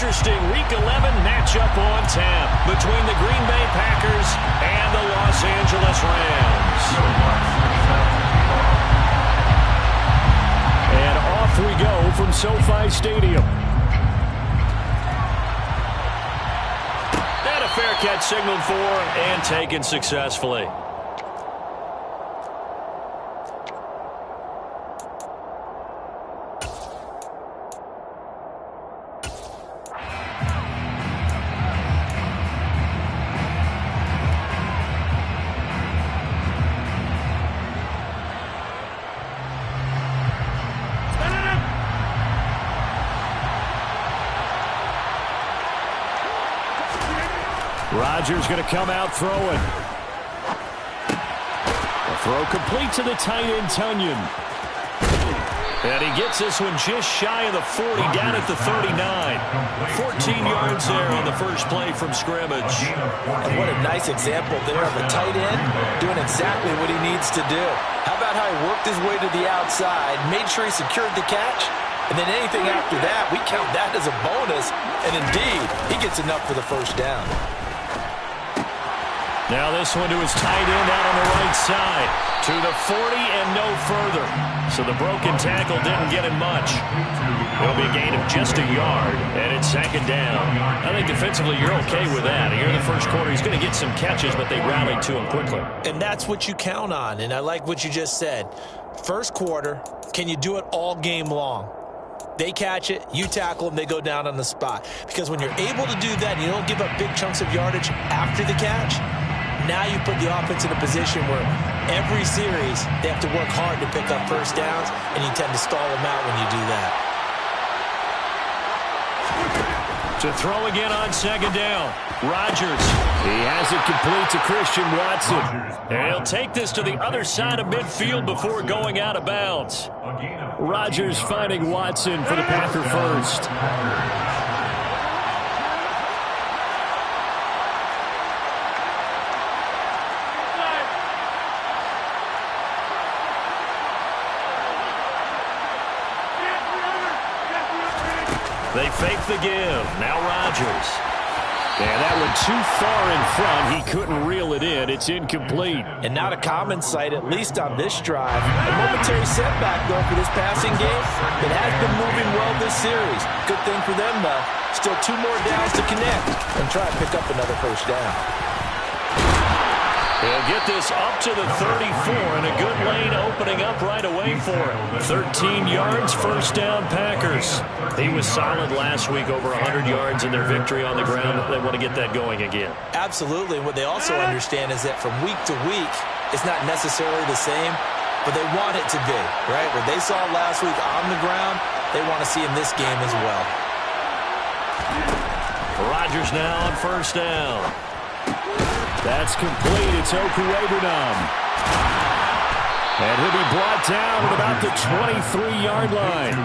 interesting Week 11 matchup on tap between the Green Bay Packers and the Los Angeles Rams. And off we go from SoFi Stadium. And a fair catch signaled for and taken successfully. Rodgers going to come out throwing. The throw complete to the tight end, Tonyan. And he gets this one just shy of the 40, down at the 39. 14 yards there on the first play from scrimmage. And what a nice example there of a tight end doing exactly what he needs to do. How about how he worked his way to the outside, made sure he secured the catch, and then anything after that, we count that as a bonus. And indeed, he gets enough for the first down. Now this one to his tight end out on the right side. To the 40 and no further. So the broken tackle didn't get him much. It'll be a gain of just a yard, and it's second down. I think defensively you're okay with that. Here in the first quarter, he's going to get some catches, but they rallied to him quickly. And that's what you count on, and I like what you just said. First quarter, can you do it all game long? They catch it, you tackle them, they go down on the spot. Because when you're able to do that and you don't give up big chunks of yardage after the catch, now you put the offense in a position where every series they have to work hard to pick up first downs, and you tend to stall them out when you do that. To throw again on second down. Rodgers. He has it complete to Christian Watson. And he'll take this to the other side of midfield before going out of bounds. Rodgers finding Watson for the Packer first. They fake the give. Now Rodgers. And that one too far in front. He couldn't reel it in. It's incomplete. And not a common sight, at least on this drive. A momentary setback, though, for this passing game. It has been moving well this series. Good thing for them, though. Still 2 more downs to connect and try to pick up another first down. He'll get this up to the 34, and a good lane opening up right away for him. 13 yards, first down, Packers. He was solid last week, over 100 yards in their victory on the ground. They want to get that going again. Absolutely. What they also understand is that from week to week, it's not necessarily the same, but they want it to be, right? What they saw last week on the ground, they want to see in this game as well. Rodgers now on first down. That's complete. It's Okuwebunam. And he'll be brought down at about the 23-yard line.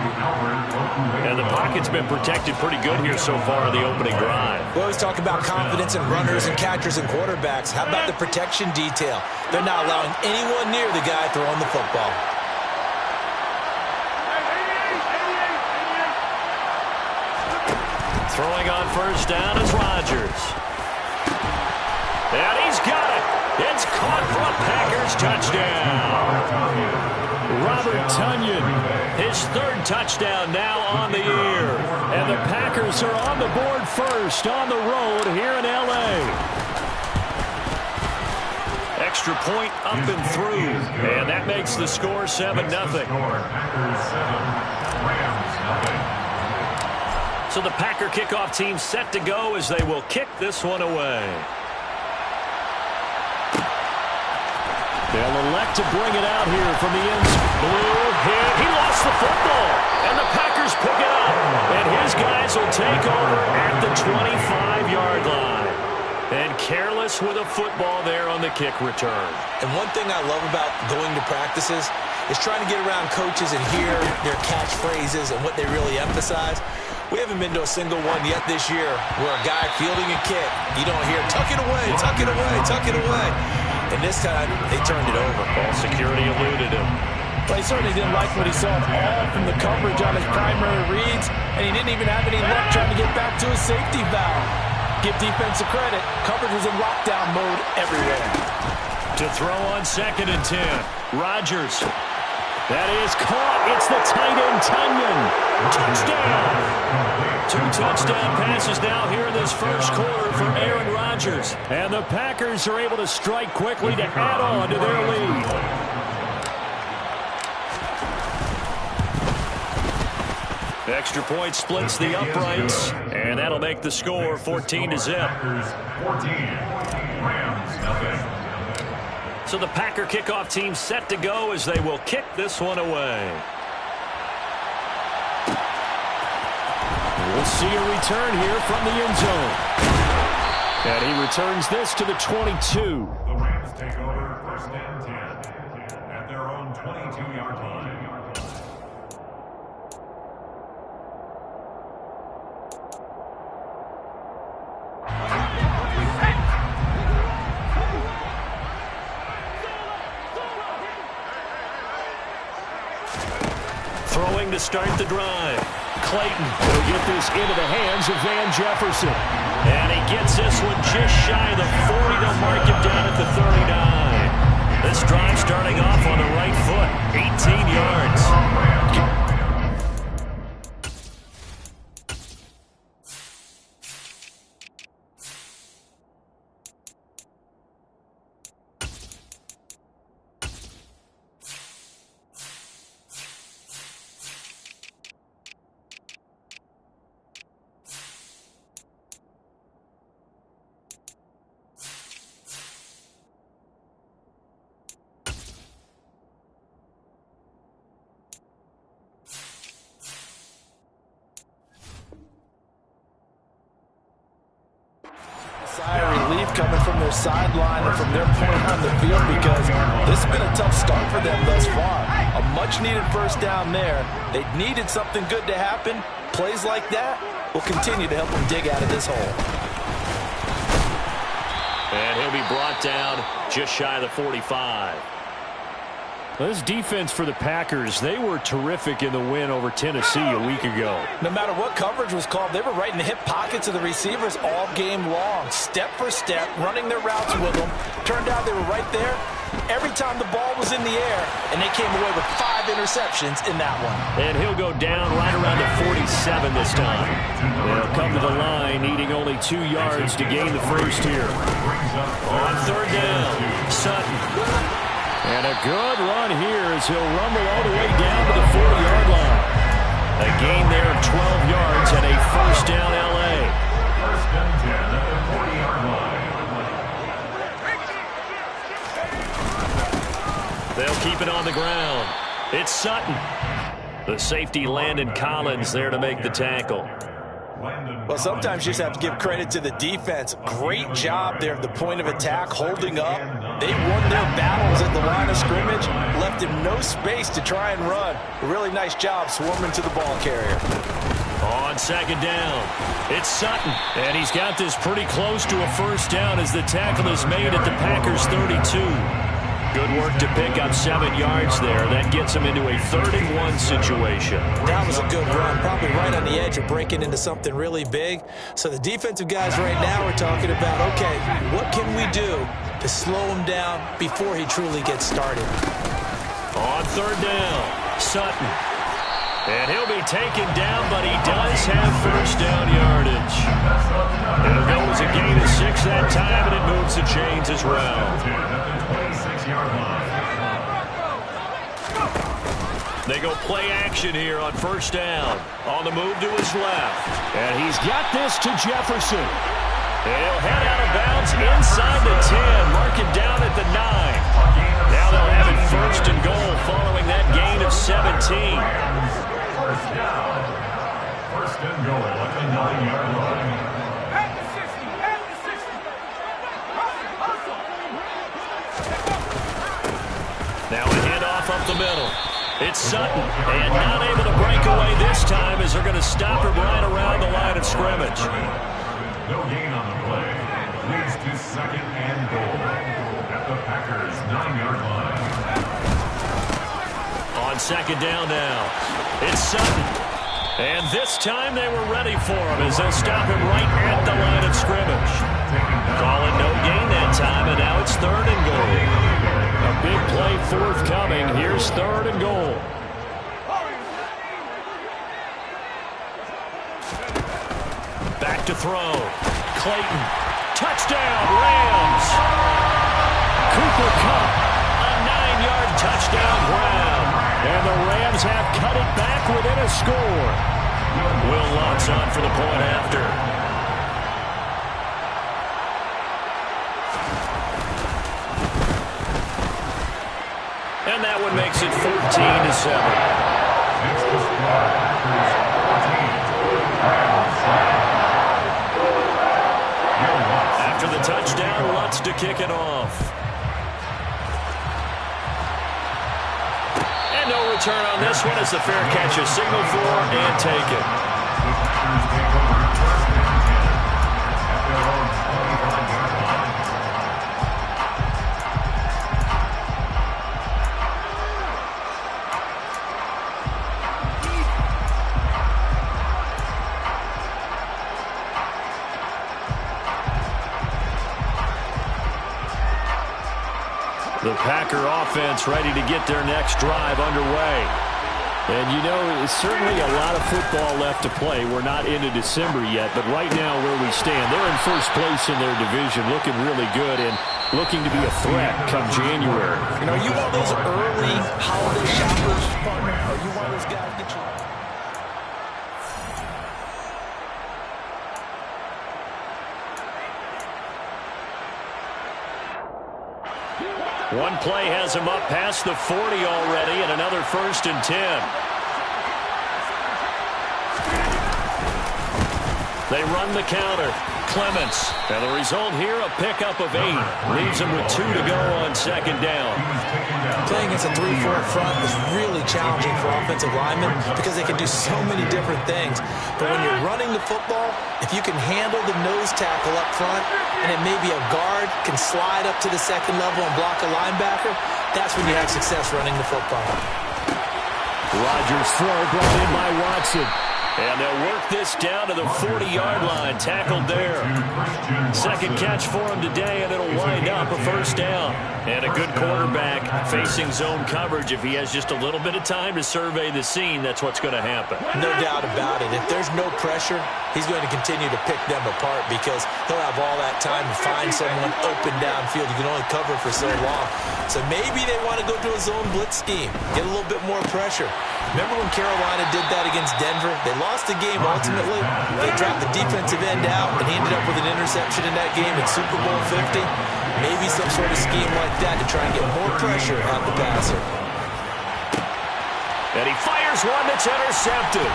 And the pocket's been protected pretty good here so far in the opening drive. We always talk about confidence in runners and catchers and quarterbacks. How about the protection detail? They're not allowing anyone near the guy throwing the football. Throwing on first down is Rodgers. And he's got it. It's caught for a Packers touchdown. Robert Tonyan, his 3rd touchdown now on the year. And the Packers are on the board first on the road here in L.A. Extra point up and through. And that makes the score 7-0. So the Packer kickoff team set to go as they will kick this one away. They'll elect to bring it out here from the end. Blue hit. He lost the football. And the Packers pick it up. And his guys will take over at the 25-yard line. And careless with a football there on the kick return. And one thing I love about going to practices is trying to get around coaches and hear their catchphrases and what they really emphasize. We haven't been to a single one yet this year where a guy fielding a kick, you don't hear, tuck it away, tuck it away, tuck it away. And this time, they turned it over. Ball security eluded him. Well, he certainly didn't like what he saw at all from the coverage on his primary reads, and he didn't even have any luck trying to get back to his safety valve. Give defensive credit. Coverage was in lockdown mode everywhere. To throw on 2nd and 10. Rodgers. That is caught. It's the tight end, Tunyon. Touchdown. 2 touchdown passes now here in this first quarter for Aaron Rodgers. And the Packers are able to strike quickly to add on to their lead. Extra point splits the uprights, and that'll make the score 14-0. So the Packer kickoff team set to go as they will kick this one away. We'll see a return here from the end zone. And he returns this to the 22. The Rams take over 1st and 10 at their own 22-yard line. Throwing to start the drive. Clayton will get this into the hands of Van Jefferson. And he gets this one just shy of the 40. They'll mark him down at the 39. This drive starting off on the right foot. 18 yards. Relief coming from their sideline and from their point on the field, because this has been a tough start for them thus far. A much-needed first down there. They needed something good to happen. Plays like that will continue to help them dig out of this hole. And he'll be brought down just shy of the 45. This defense for the Packers, they were terrific in the win over Tennessee a week ago. No matter what coverage was called, they were right in the hip pockets of the receivers all game long, step for step, running their routes with them. Turned out they were right there every time the ball was in the air, and they came away with 5 interceptions in that one. And he'll go down right around the 47 this time. They'll come to the line, needing only 2 yards to gain the first here. On 3rd down, Sutton. And a good run here as he'll rumble all the way down to the 40-yard line. A gain there of 12 yards and a first down L.A. 1st and 10 at the 40-yard line. They'll keep it on the ground. It's Sutton. The safety, Landon Collins, there to make the tackle. Well, sometimes you just have to give credit to the defense. Great job there at the point of attack, holding up. They won their battles at the line of scrimmage, left him no space to try and run. A really nice job swarming to the ball carrier. On 2nd down, it's Sutton. And he's got this pretty close to a first down as the tackle is made at the Packers' 32. Good work to pick up 7 yards there. That gets him into a 3rd-and-1 situation. That was a good run, probably right on the edge of breaking into something really big. So the defensive guys right now are talking about, okay, what can we do to slow him down before he truly gets started? On 3rd down, Sutton. And he'll be taken down, but he does have first down yardage. It'll go as a gain of 6 that time, and it moves the chains as well. They go play action here on 1st down. On the move to his left. And he's got this to Jefferson. And he'll head out of bounds inside the 10. Mark him down at the 9. Now they'll have it 1st and goal following that gain of 17. 1st down. 1st and goal at the 9-yard line. Now a handoff up the middle. It's Sutton, and not able to break away this time as they're going to stop him right around the line of scrimmage. No gain on the play. Leads to 2nd and goal at the Packers' 9-yard line. On second down now, it's Sutton. And this time they were ready for him as they'll stop him right at the line of scrimmage. Call it no gain that time, and now it's 3rd and goal. A big play forthcoming. Here's 3rd and goal. Back to throw. Clayton. Touchdown, Rams. Cooper Kupp, a 9-yard touchdown grab. And the Rams have cut it back within a score. Will Lutz on for the point after. And that one makes it 14-7. After the touchdown, Lutz to kick it off. And no return on this one as the fair catch is signaled for and taken. The Packer offense ready to get their next drive underway. And, you know, it's certainly a lot of football left to play. We're not into December yet, but right now where we stand, they're in first place in their division, looking really good and looking to be a threat come January. You know, are you one of those early holiday shoppers, partner? Are you one of those guys that you... One play has him up past the 40 already, and another 1st and 10. They run the counter. Clements. And the result here, a pickup of 8. Leaves him with 2 to go on second down. Playing against a 3-4 front is really challenging for offensive linemen because they can do so many different things. But when you're running the football, if you can handle the nose tackle up front, and then maybe a guard can slide up to the second level and block a linebacker, that's when you have success running the football. Rodgers' throw brought in by Watson. And they'll work this down to the 40-yard line, tackled there. Second catch for him today, and it'll wind up a 1st down. And a good quarterback facing zone coverage. If he has just a little bit of time to survey the scene, that's what's going to happen. No doubt about it. If there's no pressure, he's going to continue to pick them apart because he'll have all that time to find someone open downfield. You can only cover for so long. So maybe they want to go to a zone blitz scheme, get a little bit more pressure. Remember when Carolina did that against Denver? They lost the game ultimately. They dropped the defensive end out, and he ended up with an interception in that game in Super Bowl 50. Maybe some sort of scheme like that to try and get more pressure on the passer. And he fires one that's intercepted.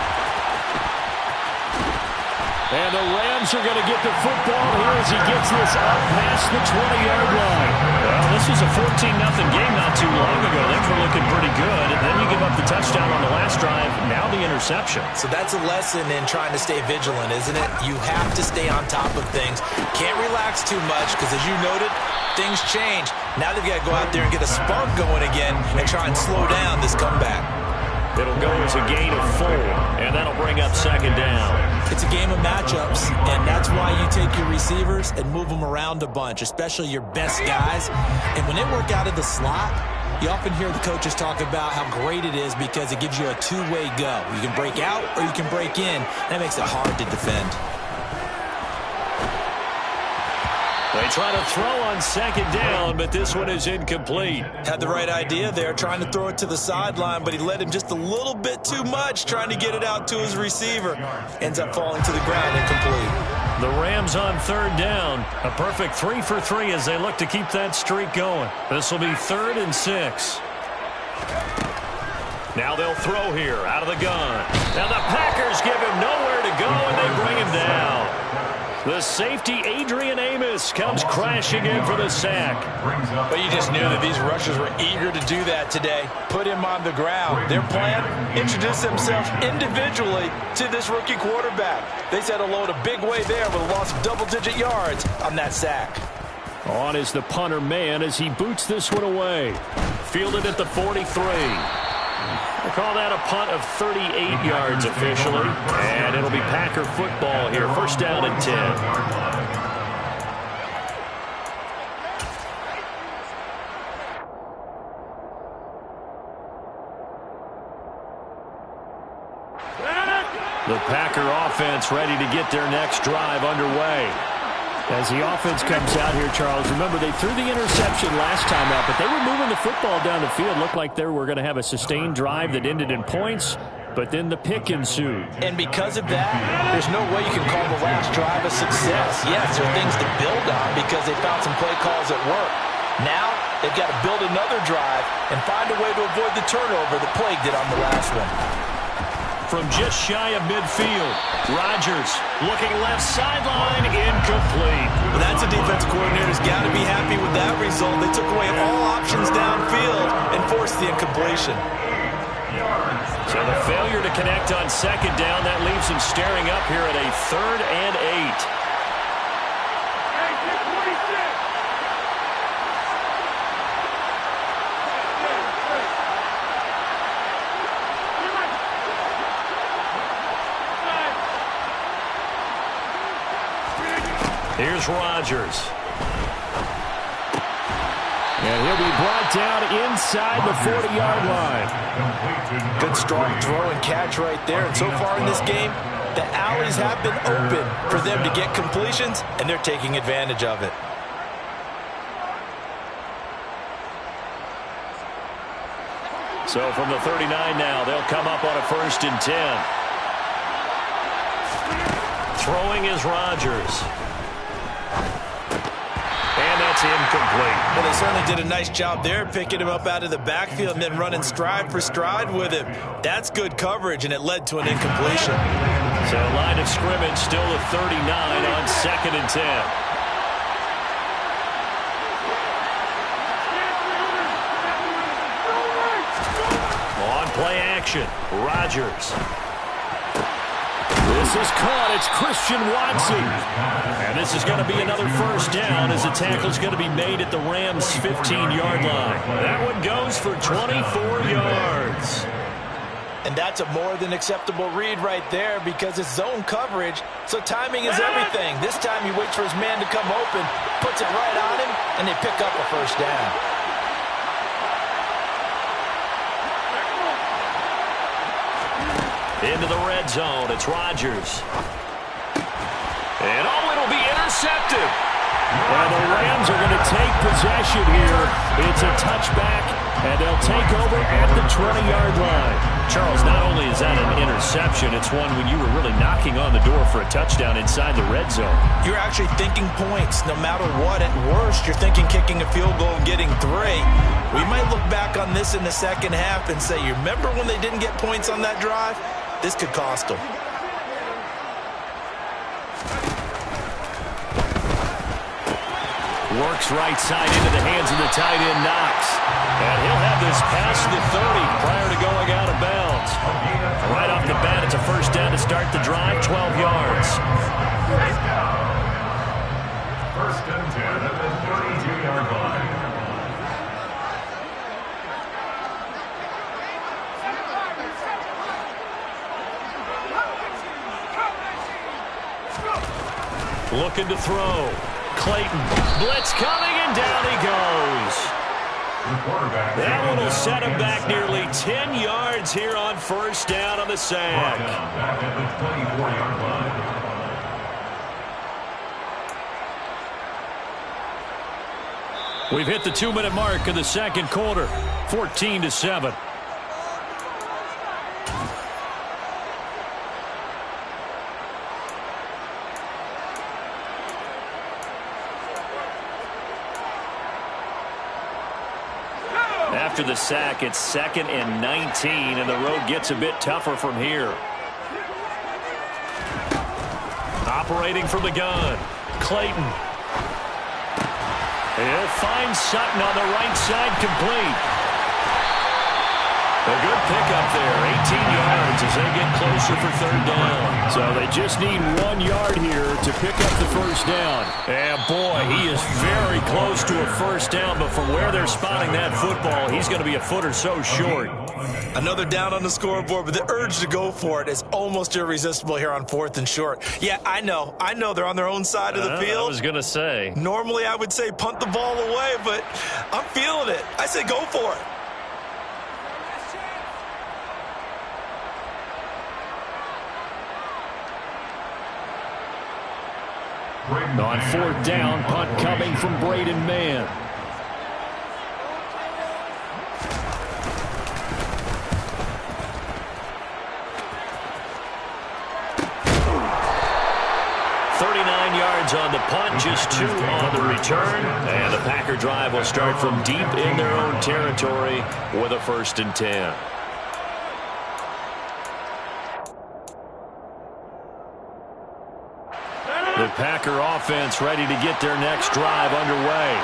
And the Rams are going to get the football here as he gets this up past the 20-yard line. Well, this was a 14-0 game not too long ago. They were looking pretty good. And then you give up the touchdown on the last drive. Now the interception. So that's a lesson in trying to stay vigilant, isn't it? You have to stay on top of things. Can't relax too much because, as you noted, things change. Now they've got to go out there and get a spark going again and try and slow down this comeback. It'll go as a gain of 4, and that'll bring up second down. It's a game of matchups, and that's why you take your receivers and move them around a bunch, especially your best guys. And when they work out of the slot, you often hear the coaches talk about how great it is because it gives you a two-way go. You can break out or you can break in. That makes it hard to defend. They try to throw on second down, but this one is incomplete. Had the right idea there, trying to throw it to the sideline, but he led him just a little bit too much, trying to get it out to his receiver. Ends up falling to the ground, incomplete. The Rams on third down. A perfect 3 for 3 as they look to keep that streak going. This will be 3rd and 6. Now they'll throw here out of the gun. Now the Packers give him nowhere to go, and they bring him down. The safety, Adrian Amos, comes crashing in for the sack. But you just knew that these rushers were eager to do that today. Put him on the ground. Their plan, introduce themselves individually to this rookie quarterback. They set a load a big way there with a loss of double-digit yards on that sack. On is the punter man as he boots this one away. Fielded at the 43. call that a punt of 38 yards officially. And it'll be Packer football here. First down and 10. The Packer offense ready to get their next drive underway. As the offense comes out here, Charles, remember they threw the interception last time out, but they were moving the football down the field. Looked like they were going to have a sustained drive that ended in points, but then the pick ensued. And because of that, there's no way you can call the last drive a success. Yes, there are things to build on because they found some play calls that work. Now, they've got to build another drive and find a way to avoid the turnover that plagued it on the last one. From just shy of midfield, Rodgers looking left sideline, incomplete. Well, that's a defense coordinator's got to be happy with that result. They took away all options downfield and forced the incompletion. So the failure to connect on second down, that leaves him staring up here at a 3rd and 8. Here's Rodgers. And he'll be brought down inside the 40-yard line. Good strong throw and catch right there. And so far in this game, the alleys have been open for them to get completions, and they're taking advantage of it. So from the 39 now, they'll come up on a 1st and 10. Throwing is Rodgers. And that's incomplete. Well, they certainly did a nice job there, picking him up out of the backfield and then running stride for stride with him. That's good coverage, and it led to an incompletion. So line of scrimmage still a 39 on 2nd and 10. On play action, Rodgers. This is caught. It's Christian Watson. And this is going to be another 1st down as the tackle's going to be made at the Rams' 15-yard line. That one goes for 24 yards. And that's a more than acceptable read right there because it's zone coverage, so timing is everything. This time he waits for his man to come open, puts it right on him, and they pick up a 1st down. Into the red zone, it's Rodgers. And it'll be intercepted. And the Rams are going to take possession here. It's a touchback, and they'll take over at the 20-yard line. Charles, not only is that an interception, it's one when you were really knocking on the door for a touchdown inside the red zone. You're actually thinking points no matter what. At worst, you're thinking kicking a field goal and getting 3. We might look back on this in the second half and say, you remember when they didn't get points on that drive? This could cost them. Works right side into the hands of the tight end, Knox. And he'll have this past the 30 prior to going out of bounds. Right off the bat, it's a 1st down to start the drive, 12 yards. 1st and 10 at the 32-yard line. Looking to throw. Clayton. Blitz coming, and down he goes. That one will set him back nearly 10 yards here on 1st down on the sack. Back at the 24-yard line. We've hit the 2-minute mark of the 2nd quarter. 14-7. After the sack, it's 2nd and 19, and the road gets a bit tougher from here. Operating from the gun, Clayton. He'll find Sutton on the right side, complete. A good pickup there, 18 yards as they get closer for third down. So they just need 1 yard here to pick up the first down. And boy, he is very close to a first down, but from where they're spotting that football, he's going to be a foot or so short. Another down on the scoreboard, but the urge to go for it is almost irresistible here on 4th and short. Yeah, I know they're on their own side of the field. I was going to say. Normally I would say punt the ball away, but I'm feeling it. I say go for it. On 4th down, punt coming from Braden Mann. On the punt, just 2 on the return, and the Packer drive will start from deep in their own territory with a 1st and 10. The Packer offense ready to get their next drive underway.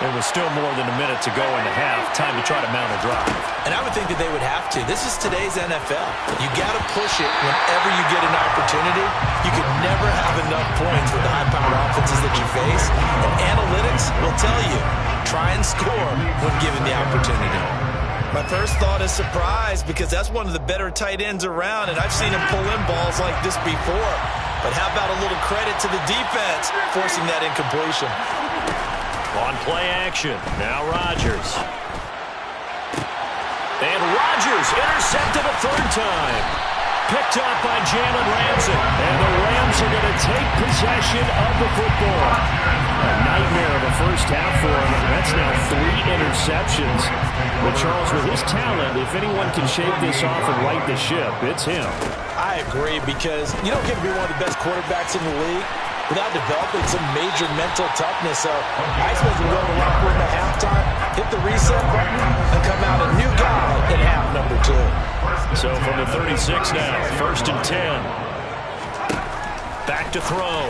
There was still more than a minute to go in the half. Time to try to mount a drive. And I would think that they would have to. This is today's NFL. You got to push it whenever you get an opportunity. You can never have enough points with the high-powered offenses that you face. And analytics will tell you, try and score when given the opportunity. My first thought is surprise because that's one of the better tight ends around, and I've seen him pull in balls like this before. But how about a little credit to the defense forcing that incompletion? On play action, now Rodgers. And Rodgers intercepted a 3rd time. Picked up by Jalen Ramsey. And the Rams are going to take possession of the football. A nightmare of a first half for him. That's now 3 interceptions. But Charles, with his talent, if anyone can shake this off and right the ship, it's him. I agree, because you don't get to be one of the best quarterbacks in the league without developing some major mental toughness. So I suppose we go to the locker room at halftime, hit the reset button, and come out a new guy in half number 2. So from the 36 now, 1st and 10. Back to throw.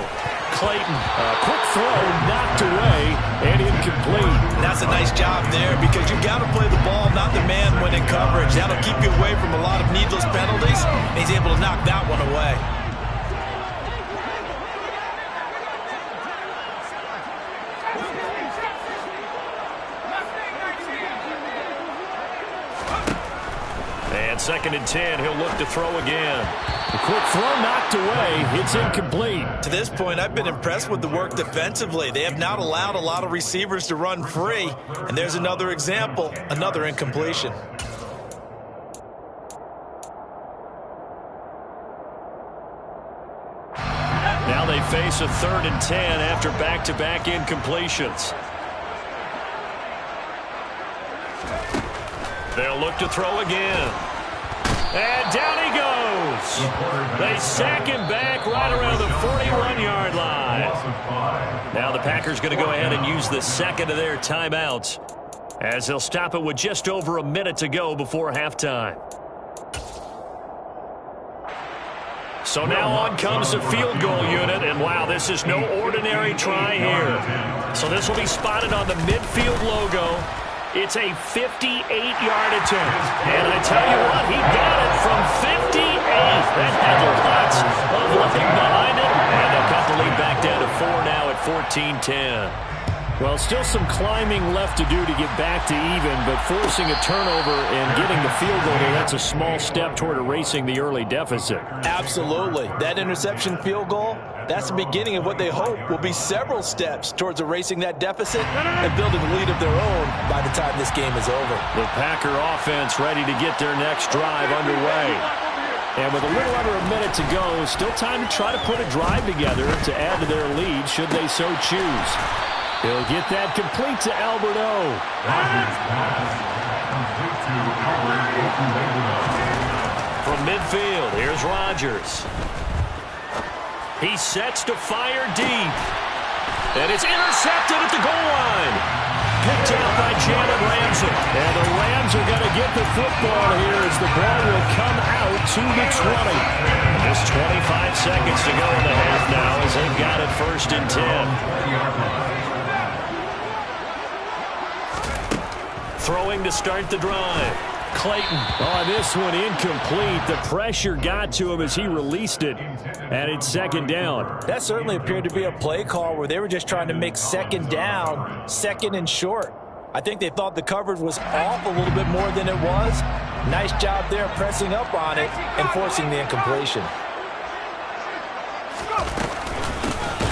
Clayton, a quick throw, knocked away, and incomplete. And that's a nice job there, because you got to play the ball, not the man when in coverage. That'll keep you away from a lot of needless penalties. And he's able to knock that one away. And 2nd and 10, he'll look to throw again. The quick throw knocked away. It's incomplete. To this point, I've been impressed with the work defensively. They have not allowed a lot of receivers to run free. And there's another example, another incompletion. Now they face a 3rd and 10 after back-to-back incompletions. They'll look to throw again. And down he goes. They sack him back right around the 41-yard line. Now the Packers going to go ahead and use the 2nd of their timeouts as they'll stop it with just over a minute to go before halftime. So now on comes the field goal unit, and wow, this is no ordinary try here. So this will be spotted on the midfield logo. It's a 58-yard attempt. And I tell you what, he got it from 58. That had lots of looking behind it. And they'll cut the lead back down to 4 now at 14-10. Well, still some climbing left to do to get back to even, but forcing a turnover and getting the field goal there, that's a small step toward erasing the early deficit. Absolutely. That interception field goal, that's the beginning of what they hope will be several steps towards erasing that deficit and building a lead of their own by the time this game is over. The Packer offense ready to get their next drive underway. And with a little under a minute to go, still time to try to put a drive together to add to their lead should they so choose. He'll get that complete to Albert O. From midfield, here's Rodgers. He sets to fire deep. And it's intercepted at the goal line. Picked out by Jalen Ramsey. And the Rams are going to get the football here as the ball will come out to the 20. Just 25 seconds to go in the half now as they've got it 1st and 10. Throwing to start the drive. Clayton. Oh, this one incomplete. The pressure got to him as he released it. And it's second down. That certainly appeared to be a play call where they were just trying to make second down, second and short. I think they thought the coverage was off a little bit more than it was. Nice job there pressing up on it and forcing the incompletion.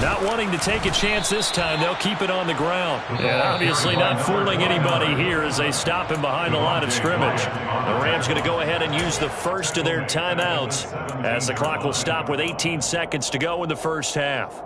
Not wanting to take a chance this time, they'll keep it on the ground. And obviously not fooling anybody here as they stop him behind the line of scrimmage. The Rams going to go ahead and use the first of their timeouts as the clock will stop with 18 seconds to go in the first half.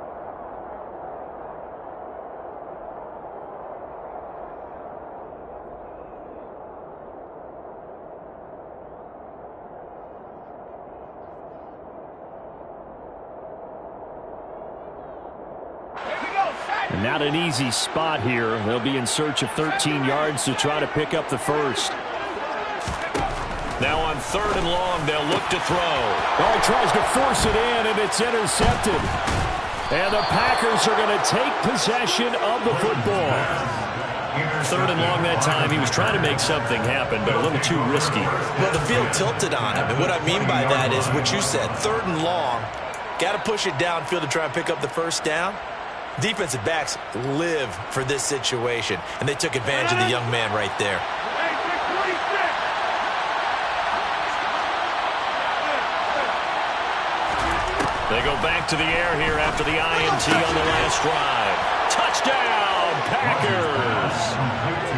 Not an easy spot here. They'll be in search of 13 yards to try to pick up the first. Now on 3rd and long, they'll look to throw. Oh, he tries to force it in, and it's intercepted. And the Packers are going to take possession of the football. 3rd and long that time. He was trying to make something happen, but a little too risky. Well, the field tilted on him, and what I mean by that is what you said, 3rd and long. Got to push it downfield to try and pick up the first down. Defensive backs live for this situation, and they took advantage of the young man right there. They go back to the air here after the INT on the last drive. Touchdown, Packers!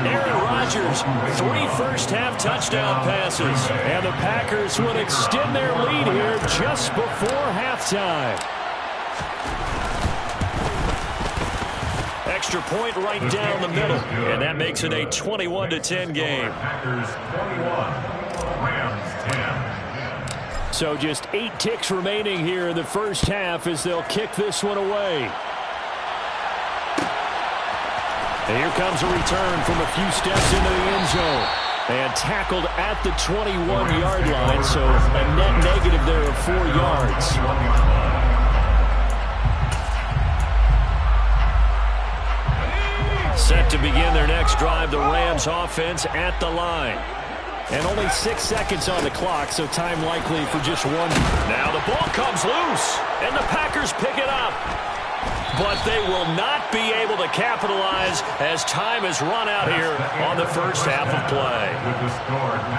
Aaron Rodgers, 3 first-half touchdown passes. And the Packers will extend their lead here just before halftime. Extra point right down the middle, and that makes it a 21-10 game. Packers 21, Rams 10. So just 8 ticks remaining here in the first half as they'll kick this one away. And here comes a return from a few steps into the end zone. And tackled at the 21-yard line, so a net negative there of 4 yards. Set to begin their next drive, the Rams offense at the line. And only 6 seconds on the clock, so time likely for just one. Now the ball comes loose, and the Packers pick it up. But they will not be able to capitalize as time has run out here on the first half of play.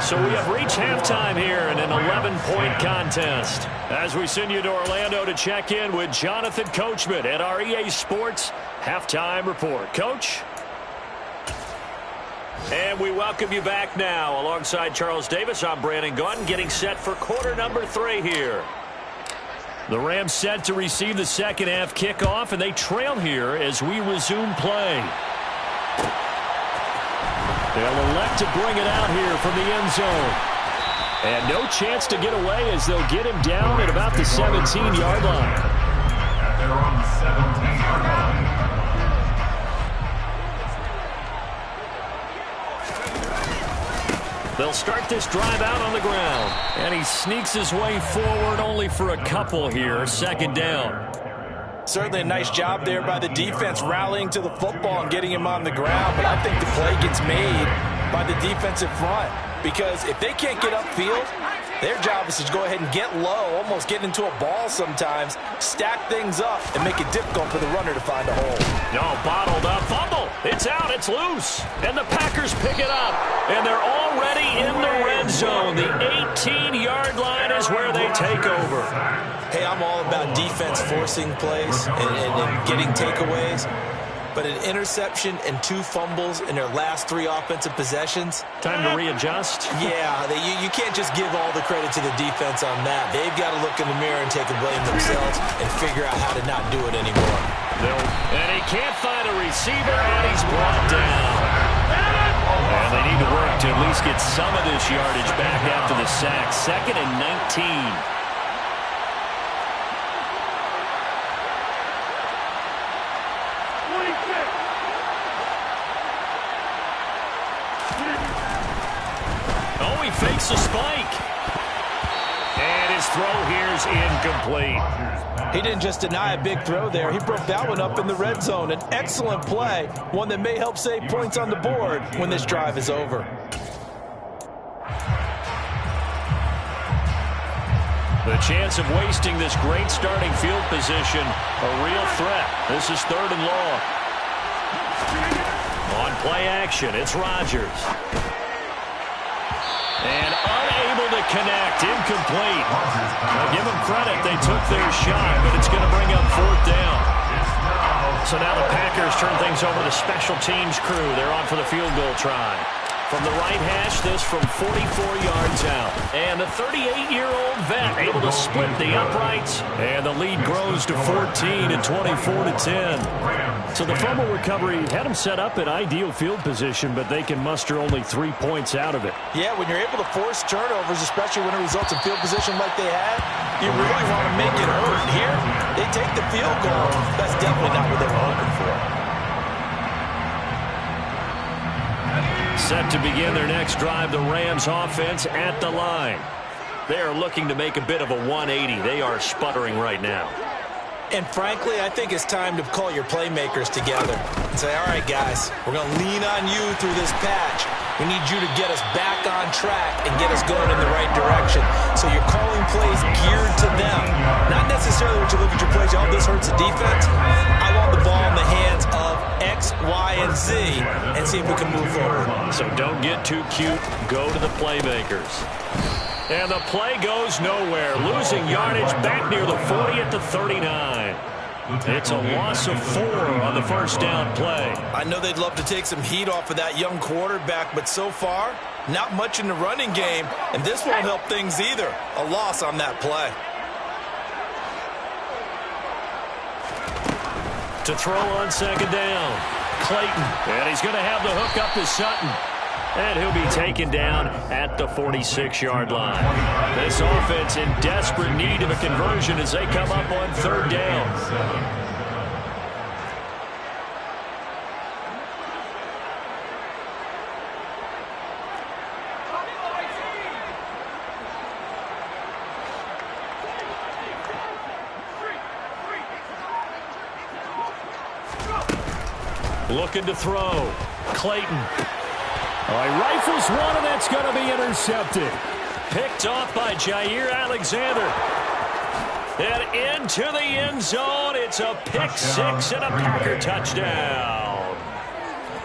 So we have reached halftime here in an 11-point contest. As we send you to Orlando to check in with Jonathan Coachman at our EA Sports Halftime Report. Coach? And we welcome you back now. Alongside Charles Davis, I'm Brandon Gaudin, getting set for quarter number 3 here. The Rams set to receive the second half kickoff, and they trail here as we resume play. They'll elect to bring it out here from the end zone. And no chance to get away as they'll get him down at about the 17-yard line. They're on the 17-yard line. They'll start this drive out on the ground. And he sneaks his way forward only for a couple here. Second down. Certainly a nice job there by the defense rallying to the football and getting him on the ground. But I think the play gets made by the defensive front. Because if they can't get upfield, their job is to go ahead and get low, almost get into a ball sometimes, stack things up, and make it difficult for the runner to find a hole. No, bottled up, fumble. It's out, it's loose. And the Packers pick it up. And they're already in the red zone. The 18-yard line is where they take over. Hey, I'm all about defense forcing plays and getting takeaways. But an interception and 2 fumbles in their last 3 offensive possessions. Time to readjust. Yeah, you can't just give all the credit to the defense on that. They've got to look in the mirror and take the blame themselves and figure out how to not do it anymore. And he can't find a receiver, and he's brought down. And they need to work to at least get some of this yardage back after the sack. 2nd and 19. Fakes a spike. And his throw here is incomplete. He didn't just deny a big throw there. He broke that one up in the red zone. An excellent play, one that may help save points on the board when this drive is over. The chance of wasting this great starting field position, a real threat. This is 3rd and long. On play action, it's Rodgers. And unable to connect, incomplete. Now give them credit, they took their shot, but it's going to bring up 4th down. So now the Packers turn things over to the special teams crew. They're on for the field goal try. From the right hash, this from 44 yards out. And the 38-year-old vet able to split the uprights. And the lead grows to 14 and 24-10. So the fumble recovery had them set up in ideal field position, but they can muster only 3 points out of it. Yeah, when you're able to force turnovers, especially when it results in field position like they had, you really want to make it hurt. Here, they take the field goal. That's definitely not what they were hoping for. Set to begin their next drive, the Rams offense at the line. They are looking to make a bit of a 180. They are sputtering right now. And frankly, I think it's time to call your playmakers together and say, all right, guys, we're going to lean on you through this patch. We need you to get us back on track and get us going in the right direction. So you're calling plays geared to them. Not necessarily what you look at your plays, oh, this hurts the defense. I want the ball in the hands of X, Y, and Z and see if we can move forward. So don't get too cute. Go to the playmakers. And the play goes nowhere. Losing yardage back near the 40 at the 39. It's a loss of 4 on the first down play. I know they'd love to take some heat off of that young quarterback, but so far, not much in the running game, and this won't help things either. A loss on that play. To throw on second down, Clayton. And he's going to have the hook up to Sutton. And he'll be taken down at the 46-yard line. This offense in desperate need of a conversion as they come up on 3rd down. Looking to throw. Clayton. He rifles one, and that's going to be intercepted. Picked off by Jair Alexander. And into the end zone. It's a pick 6 and a Packer touchdown.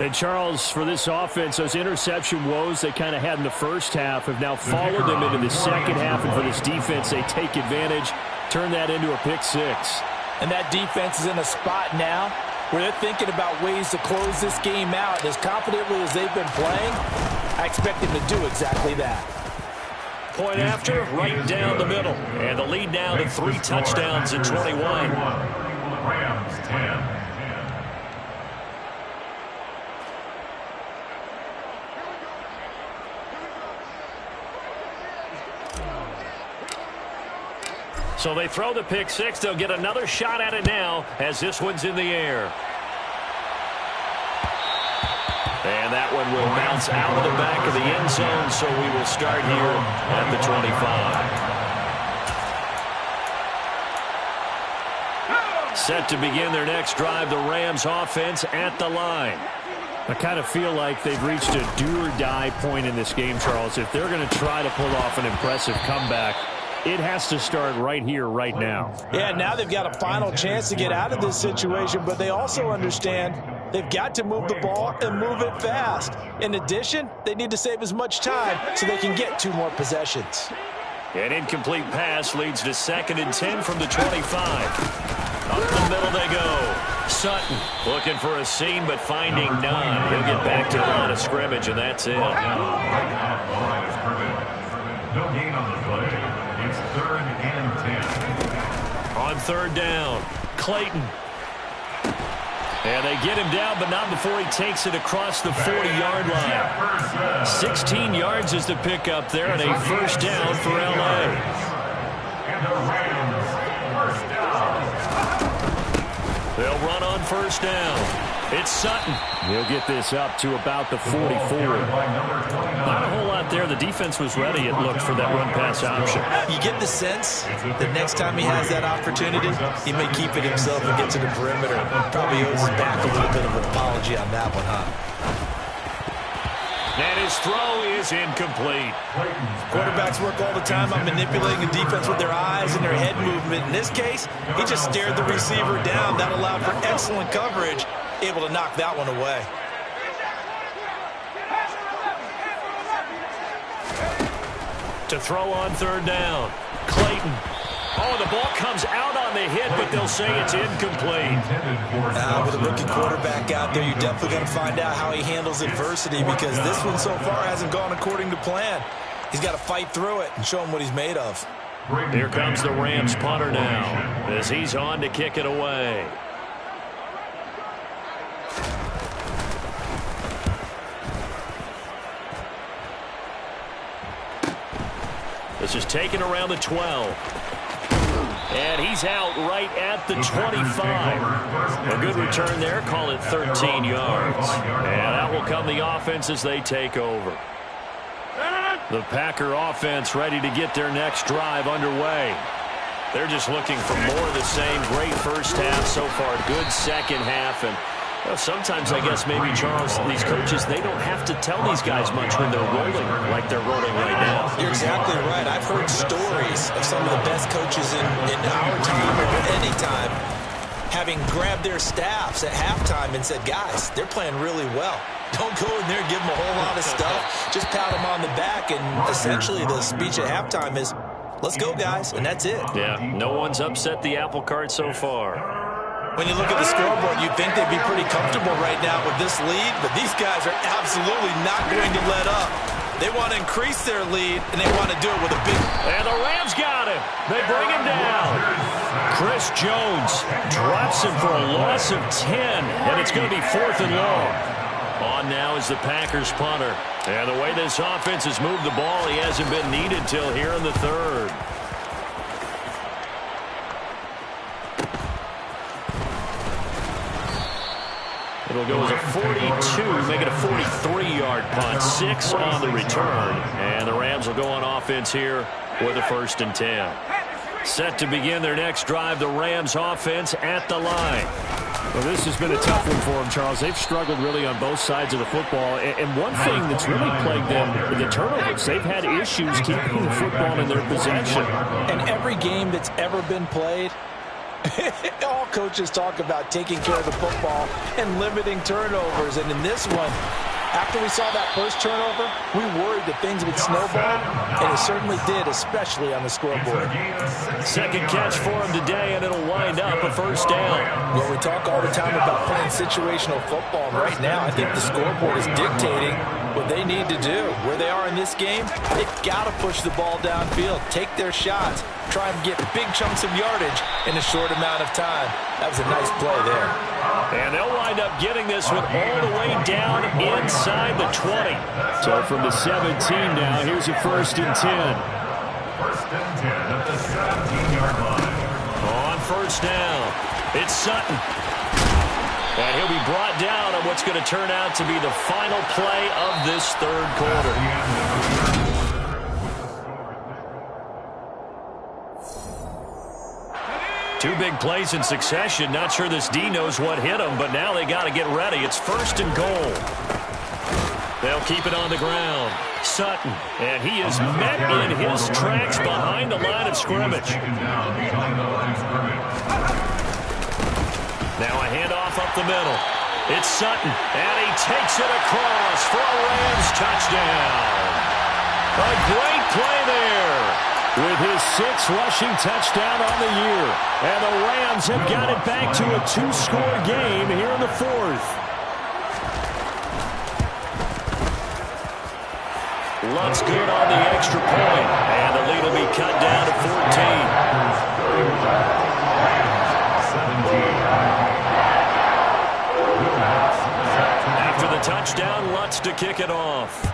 And Charles, for this offense, those interception woes they kind of had in the first half have now followed them into the second half. And for this defense, they take advantage, turn that into a pick 6. And that defense is in a spot now where they're thinking about ways to close this game out. As confidently as they've been playing, I expect them to do exactly that. Point after, right down the middle. And the lead now to 3 touchdowns at 21. Rams 10. So they throw the pick 6. They'll get another shot at it now as this one's in the air. And that one will bounce out of the back of the end zone, so we will start here at the 25. Set to begin their next drive, the Rams offense at the line. I kind of feel like they've reached a do-or-die point in this game, Charles. If they're going to try to pull off an impressive comeback, it has to start right here, right now. Yeah, now they've got a final chance to get out of this situation, but they also understand they've got to move the ball and move it fast. In addition, they need to save as much time so they can get 2 more possessions. An incomplete pass leads to 2nd and 10 from the 25. Up the middle they go. Sutton looking for a seam, but finding none. He'll get back to the line of scrimmage, and that's it. No gain on the play. It's 3rd and 10. On 3rd down, Clayton. And they get him down, but not before he takes it across the 40-yard line. 16 yards is the pickup there, and a 1st down for L.A. And the Rams, 1st down. They'll run on 1st down. It's Sutton. He'll get this up to about the 44. Not a whole lot there. The defense was ready, it looked, for that run-pass option. You get the sense that next time he has that opportunity, he may keep it himself and get to the perimeter. Probably owes his back a little bit of an apology on that one, huh? And his throw is incomplete. Quarterbacks work all the time on manipulating the defense with their eyes and their head movement. In this case, he just stared the receiver down. That allowed for excellent coverage, able to knock that one away. To throw on third down. Clayton. Oh, the ball comes out on the hit, but they'll say it's incomplete. With a rookie quarterback out there, you're definitely going to find out how he handles adversity, because this one so far hasn't gone according to plan. He's got to fight through it and show him what he's made of. Here comes the Rams punter now as he's on to kick it away. This is taken around the 12. And he's out right at the 25. A good return there. Call it 13 yards. And out will come the offense as they take over. The Packer offense ready to get their next drive underway. They're just looking for more of the same. Great first half so far. Good second half. And well, sometimes, I guess, maybe, Charles, these coaches, they don't have to tell these guys much when they're rolling like they're rolling right now. You're exactly right. I've heard stories of some of the best coaches in our time or any time having grabbed their staffs at halftime and said, guys, they're playing really well. Don't go in there and give them a whole lot of stuff. Just pat them on the back. And essentially the speech at halftime is, let's go, guys, and that's it. Yeah, no one's upset the apple cart so far. When you look at the scoreboard, you'd think they'd be pretty comfortable right now with this lead, but these guys are absolutely not going to let up. They want to increase their lead, and they want to do it with a big... And the Rams got him. They bring him down. Chris Jones drops him for a loss of 10, and it's going to be 4th and long. On now is the Packers punter. And the way this offense has moved the ball, he hasn't been needed till here in the third. It'll go as a 42, make it a 43-yard punt. 6 on the return. And the Rams will go on offense here with a 1st and 10. Set to begin their next drive, the Rams offense at the line. Well, this has been a tough one for them, Charles. They've struggled really on both sides of the football. And one thing that's really plagued them, the turnovers. They've had issues keeping the football in their possession. And every game that's ever been played, all coaches talk about taking care of the football and limiting turnovers. And in this one, after we saw that first turnover, we worried that things would snowball, and it certainly did, especially on the scoreboard. Second catch for him today, and it'll wind up a 1st down. Well, we talk all the time about playing situational football, and right now I think the scoreboard is dictating what they need to do. Where they are in this game, they've got to push the ball downfield, take their shots, try and get big chunks of yardage in a short amount of time. That was a nice play there. And they'll wind up getting this one all the way down inside the 20. So from the 17 now, here's a 1st and 10. 1st and 10 at the 17-yard line. On 1st down, it's Sutton. And he'll be brought down on what's going to turn out to be the final play of this 3rd quarter. Two big plays in succession. Not sure this D knows what hit him, but now they got to get ready. It's 1st and goal. They'll keep it on the ground. Sutton, and he is met in his tracks behind the line of scrimmage. Now a handoff up the middle. It's Sutton, and he takes it across for a Rams touchdown. A great play there. With his 6th rushing touchdown on the year. And the Rams have got it back to a 2-score game here in the 4th. Lutz good on the extra point. And the lead will be cut down to 14. After the touchdown, Lutz to kick it off.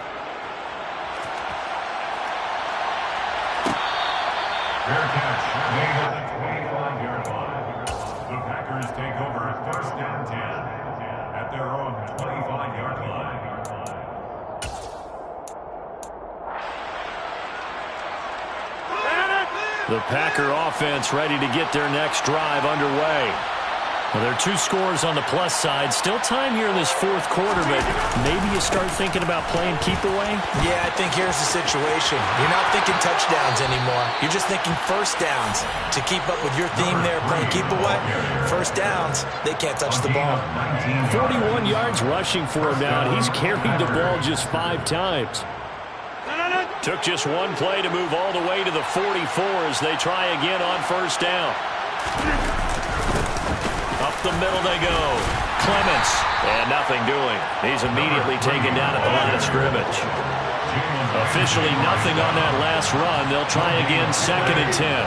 Fair catch made at the 25-yard line. The Packers take over 1st and 10 at their own 25-yard line. The Packer offense ready to get their next drive underway. Well, there are 2 scores on the plus side. Still time here in this fourth quarter, but maybe you start thinking about playing keep away? Yeah, I think here's the situation. You're not thinking touchdowns anymore. You're just thinking first downs. To keep up with your theme there, playing keep away, first downs, they can't touch the ball. 41 yards rushing for him now, and he's carried the ball just 5 times. Took just one play to move all the way to the 44 as they try again on first down. Up the middle they go. Clements, and nothing doing. He's immediately taken down at the line of scrimmage. Officially nothing on that last run. They'll try again, 2nd and 10.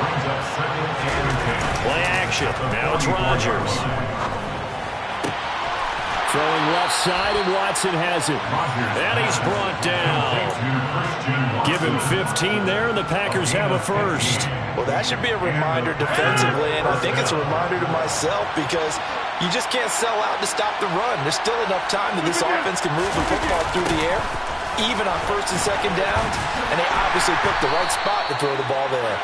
Play action. Now it's Rodgers. Throwing left side, and Watson has it. And he's brought down. Give him 15 there, and the Packers have a first. Well, that should be a reminder defensively, and I think it's a reminder to myself because you just can't sell out to stop the run. There's still enough time that this offense can move the football through the air, even on 1st and 2nd downs, and they obviously picked the right spot to throw the ball there.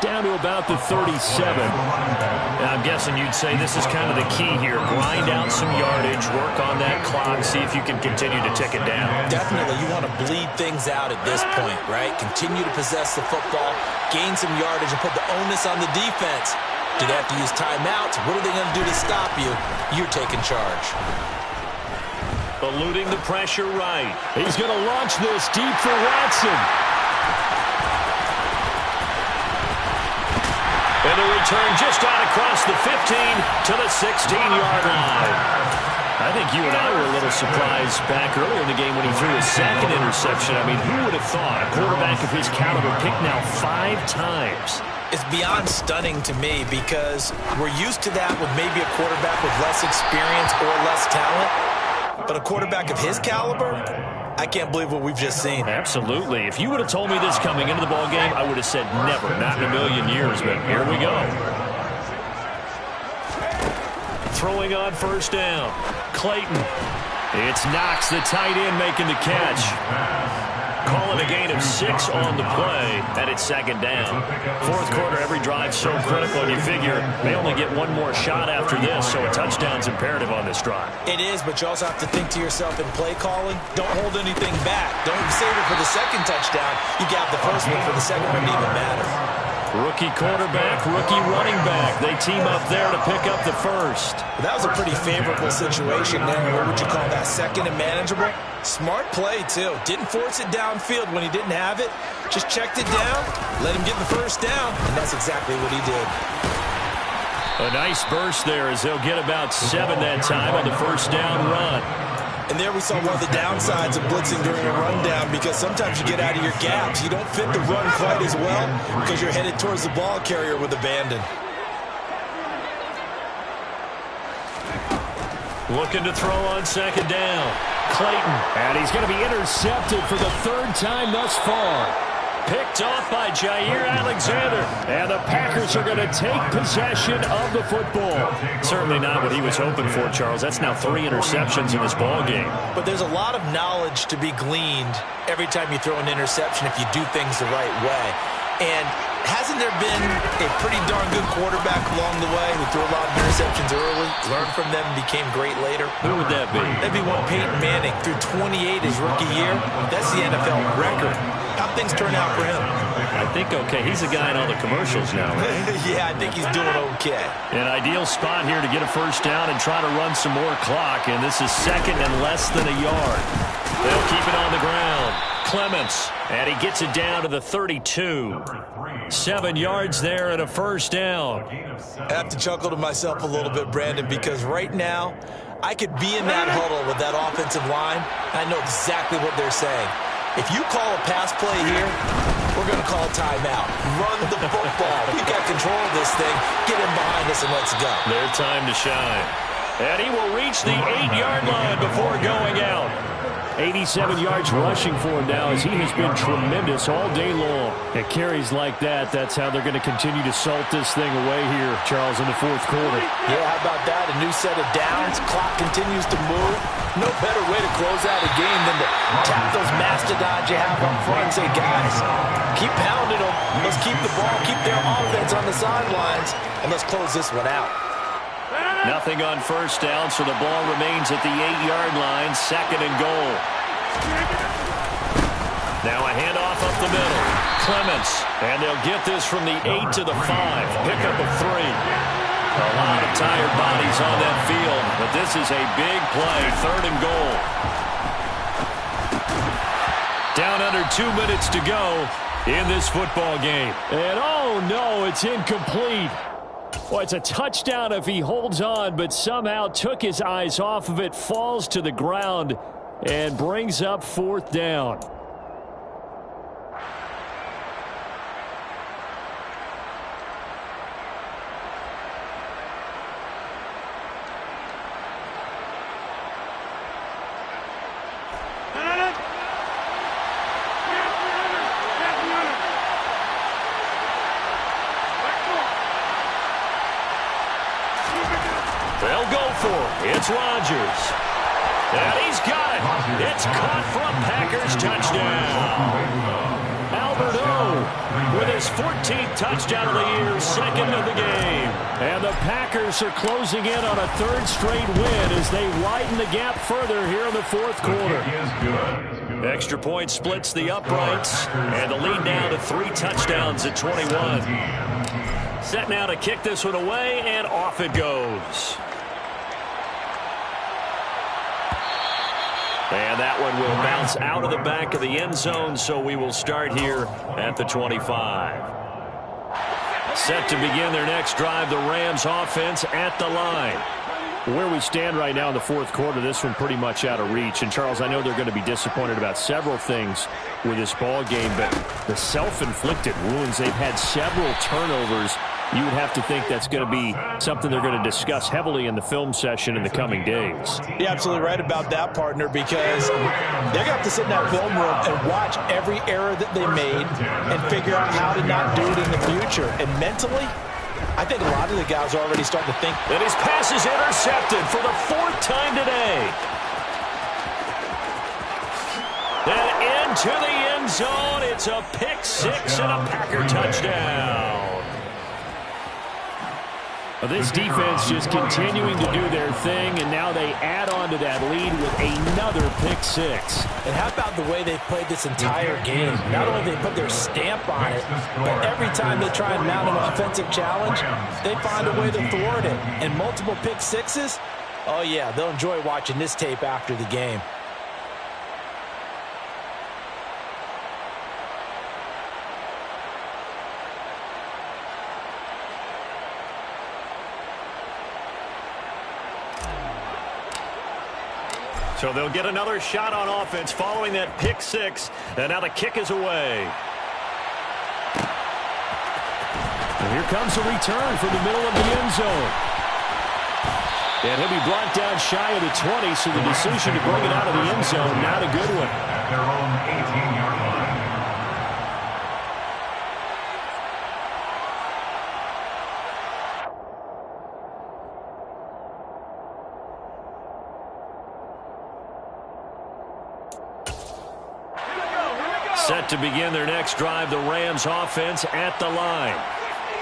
Down to about the 37. And I'm guessing you'd say this is kind of the key here. Grind out some yardage, work on that clock, see if you can continue to tick it down. Definitely, you want to bleed things out at this point, right? Continue to possess the football, gain some yardage, and put the onus on the defense. Do they have to use timeouts? What are they going to do to stop you? You're taking charge. Eluding the pressure right. He's going to launch this deep for Watson. And the return just out across the 15 to the 16-yard line. I think you and I were a little surprised back earlier in the game when he threw his 2nd interception. I mean, who would have thought a quarterback of his caliber picked now 5 times? It's beyond stunning to me because we're used to that with maybe a quarterback with less experience or less talent. But a quarterback of his caliber, I can't believe what we've just seen. Absolutely. If you would have told me this coming into the ball game, I would have said never, not in a million years, but here we go. Throwing on first down. Clayton. It's Knox, the tight end, making the catch. Calling a gain of 6 on the play, and it's 2nd down. Fourth quarter, every drive so critical, and you figure they only get one more shot after this, so a touchdown's imperative on this drive. It is, but you also have to think to yourself in play calling, don't hold anything back. Don't save it for the 2nd touchdown. You got the first one for the 2nd one, didn't even matter. Rookie quarterback, rookie running back. They team up there to pick up the first. That was a pretty favorable situation there. What would you call that, 2nd and manageable? Smart play, too. Didn't force it downfield when he didn't have it. Just checked it down, let him get the first down, and that's exactly what he did. A nice burst there as they'll get about 7 that time on the first down run. And there we saw one of the downsides of blitzing during a rundown because sometimes you get out of your gaps. You don't fit the run quite as well because you're headed towards the ball carrier with abandon. Looking to throw on 2nd down. Clayton. And he's going to be intercepted for the 3rd time thus far. Picked off by Jair Alexander. And the Packers are going to take possession of the football. Certainly not what he was hoping for, Charles. That's now 3 interceptions in this ball game. But there's a lot of knowledge to be gleaned every time you throw an interception if you do things the right way. And hasn't there been a pretty darn good quarterback along the way who threw a lot of interceptions early, learned from them, and became great later? Who would that be? That'd be one Peyton Manning. Threw 28 his rookie year. That's the NFL record. How'd things turn out for him? I think okay. He's a guy in all the commercials now, right? Yeah, I think he's doing okay. An ideal spot here to get a first down and try to run some more clock, and this is 2nd and less than a yard. They'll keep it on the ground. Clements, and he gets it down to the 32. 7 yards there and a first down. I have to chuckle to myself a little bit, Brandon, because right now I could be in that huddle with that offensive line. I know exactly what they're saying. If you call a pass play here, we're going to call a timeout. Run the football. We've got control of this thing. Get in behind us and let's go. Their time to shine. And he will reach the 8-yard line before going out. 87 yards rushing for him now as he has been tremendous all day long. At carries like that, that's how they're going to continue to salt this thing away here, Charles, in the fourth quarter. Yeah, how about that? A new set of downs. Clock continues to move. No better way to close out a game than to tap those mastodons you have up front and say, guys, keep pounding them. Let's keep the ball, keep their offense on the sidelines, and let's close this one out. Nothing on first down, so the ball remains at the 8-yard line, 2nd and goal. Now a handoff up the middle. Clements, and they'll get this from the 8 to the 5. Pickup of 3. A lot of tired bodies on that field, but this is a big play, 3rd and goal. Down under 2 minutes to go in this football game. And oh no, it's incomplete. Well, it's a touchdown if he holds on, but somehow took his eyes off of it, falls to the ground, and brings up 4th down. They'll go for it. It's Rodgers. And he's got it. It's caught for a Packers touchdown. Albert O with his 14th touchdown of the year, 2nd of the game. And the Packers are closing in on a 3rd straight win as they widen the gap further here in the 4th quarter. Extra point splits the uprights, and the lead now to 3 touchdowns at 21. Set now to kick this one away, and off it goes. And that one will bounce out of the back of the end zone, so we will start here at the 25. Set to begin their next drive, the Rams offense at the line. Where we stand right now in the 4th quarter, this one pretty much out of reach. And, Charles, I know they're going to be disappointed about several things with this ball game, but the self-inflicted wounds, they've had several turnovers. You would have to think that's going to be something they're going to discuss heavily in the film session in the coming days. You're absolutely right about that, partner, because they're going to have to sit in that film room and watch every error that they made and figure out how to not do it in the future. And mentally, I think a lot of the guys are already starting to think. And his pass is intercepted for the 4th time today. And into the end zone. It's a pick 6 and a Packer touchdown. Well, this defense just continuing to do their thing, and now they add on to that lead with another pick 6. And how about the way they've played this entire game? Not only they put their stamp on it, but every time they try and mount an offensive challenge, they find a way to thwart it. And multiple pick 6s, oh yeah, they'll enjoy watching this tape after the game. So they'll get another shot on offense following that pick 6. And now the kick is away. And here comes a return from the middle of the end zone. And he'll be brought down shy of the 20, so the decision to bring it out of the end zone, not a good one. At their own 18-yard line. Set to begin their next drive, the Rams offense at the line.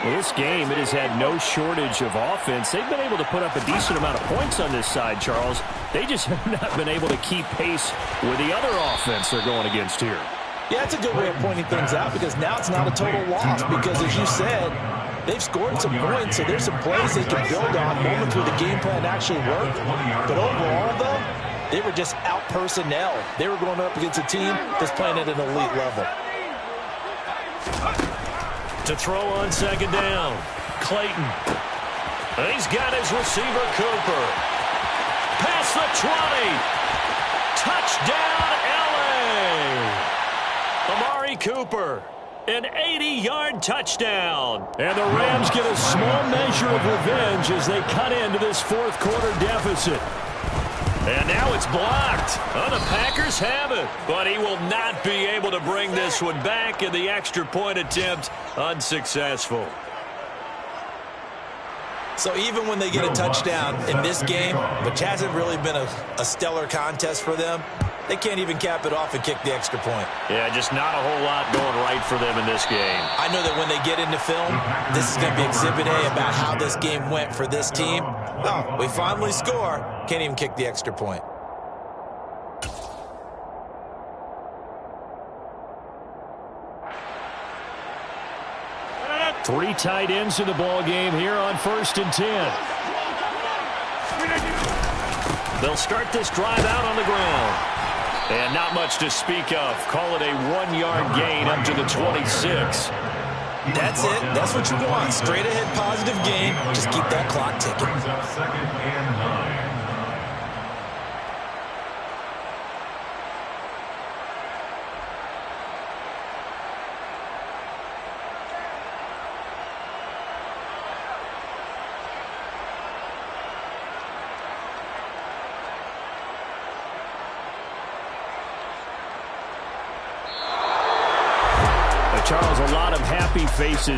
Well, this game, it has had no shortage of offense. They've been able to put up a decent amount of points on this side, Charles. They just have not been able to keep pace with the other offense they're going against here. Yeah, it's a good way of pointing things out because now it's not a total loss because, as you said, they've scored some points, so there's some plays they can build on, moments where the game plan actually worked. But overall, though, they were just out personnel. They were going up against a team that's playing at an elite level. To throw on 2nd down, Clayton. And he's got his receiver, Cooper. Past the 20. Touchdown, L.A. Amari Cooper. An 80-yard touchdown. And the Rams get a small measure of revenge as they cut into this 4th quarter deficit. And now it's blocked. Oh, the Packers have it. But he will not be able to bring this one back, and the extra point attempt unsuccessful. So even when they get a touchdown in this game, which hasn't really been a stellar contest for them, they can't even cap it off and kick the extra point. Yeah, just not a whole lot going right for them in this game. I know that when they get into film, this is going to be Exhibit A about how this game went for this team. Oh, we finally score. Can't even kick the extra point. Three tight ends in the ball game here on 1st and 10. They'll start this drive out on the ground. And not much to speak of. Call it a 1-yard gain up to the 26. That's it. That's what you want. Straight ahead positive gain. Just keep that clock ticking. Brings up 2nd and 9. Charles, a lot of happy faces